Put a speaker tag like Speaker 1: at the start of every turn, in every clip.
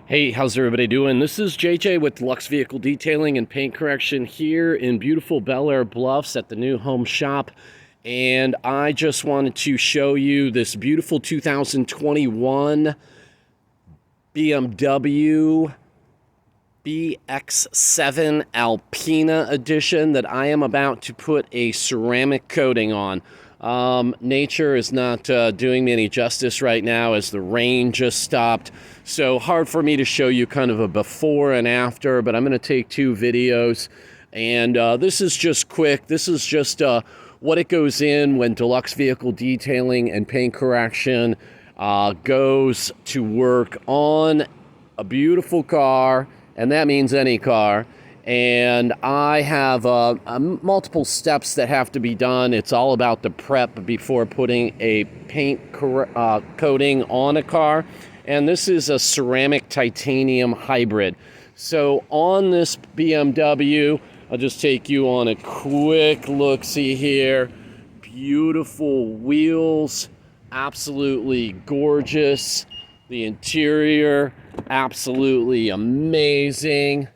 Speaker 1: Hey, how's everybody doing? This is JJ with Deluxe Vehicle Detailing and Paint Correction here in beautiful Belleair Bluffs at the new home shop. And I just wanted to show you this beautiful 2021 BMW BX7 Alpina edition that I am about to put a ceramic coating on. Nature is not doing me any justice right now as the rain just stopped. So hard for me to show you kind of a before and after, but I'm going to take two videos. And this is just quick. This is just what it goes in when Deluxe Vehicle Detailing and Paint Correction goes to work on a beautiful car, and that means any car. And I have multiple steps that have to be done. It's all about the prep before putting a paint coating on a car. And this is a ceramic titanium hybrid. So on this BMW, I'll just take you on a quick look-see here. Beautiful wheels, absolutely gorgeous. The interior, absolutely amazing.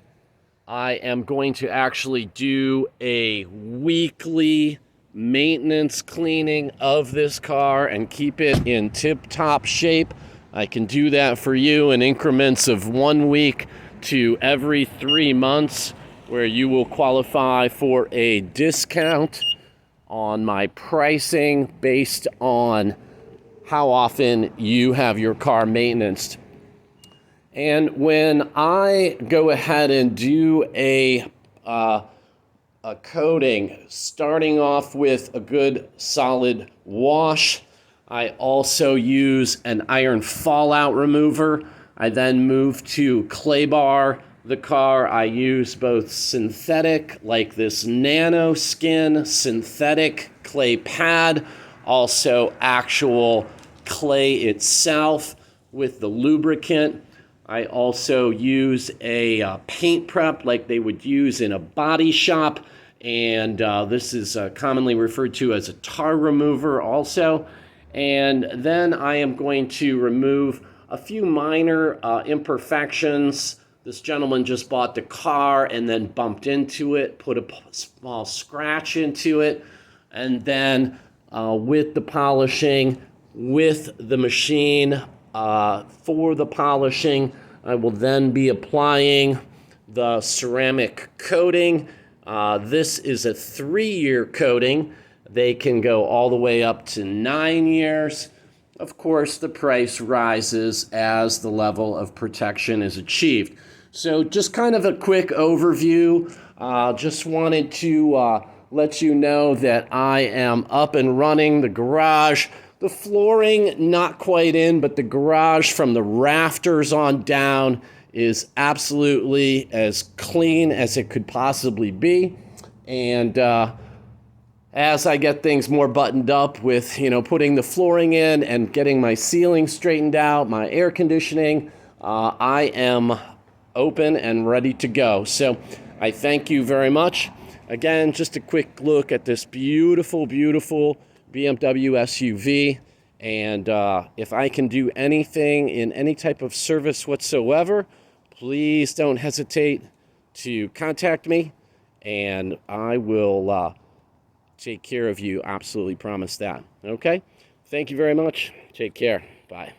Speaker 1: I am going to actually do a weekly maintenance cleaning of this car and keep it in tip-top shape. I can do that for you in increments of 1 week to every 3 months, where you will qualify for a discount on my pricing based on how often you have your car maintenanced. And when I go ahead and do a coating, starting off with a good solid wash, I also use an iron fallout remover. I then move to clay bar the car. I use both synthetic, like this nano skin synthetic clay pad, also actual clay itself with the lubricant. I also use a paint prep like they would use in a body shop, and this is commonly referred to as a tar remover also. And then I am going to remove a few minor imperfections. This gentleman just bought the car and then bumped into it, put a small scratch into it, and then with the polishing, with the machine for the polishing, I will then be applying the ceramic coating. This is a 3-year coating. They can go all the way up to 9 years. Of course, the price rises as the level of protection is achieved. So just kind of a quick overview. Just wanted to let you know that I am up and running the garage. The flooring, not quite in, but the garage from the rafters on down is absolutely as clean as it could possibly be. And as I get things more buttoned up with, putting the flooring in and getting my ceiling straightened out, my air conditioning, I am open and ready to go. So I thank you very much. Again, just a quick look at this beautiful, beautiful BMW SUV. And if I can do anything in any type of service whatsoever, please don't hesitate to contact me, and I will take care of you. Absolutely promise that. Okay? Thank you very much. Take care. Bye.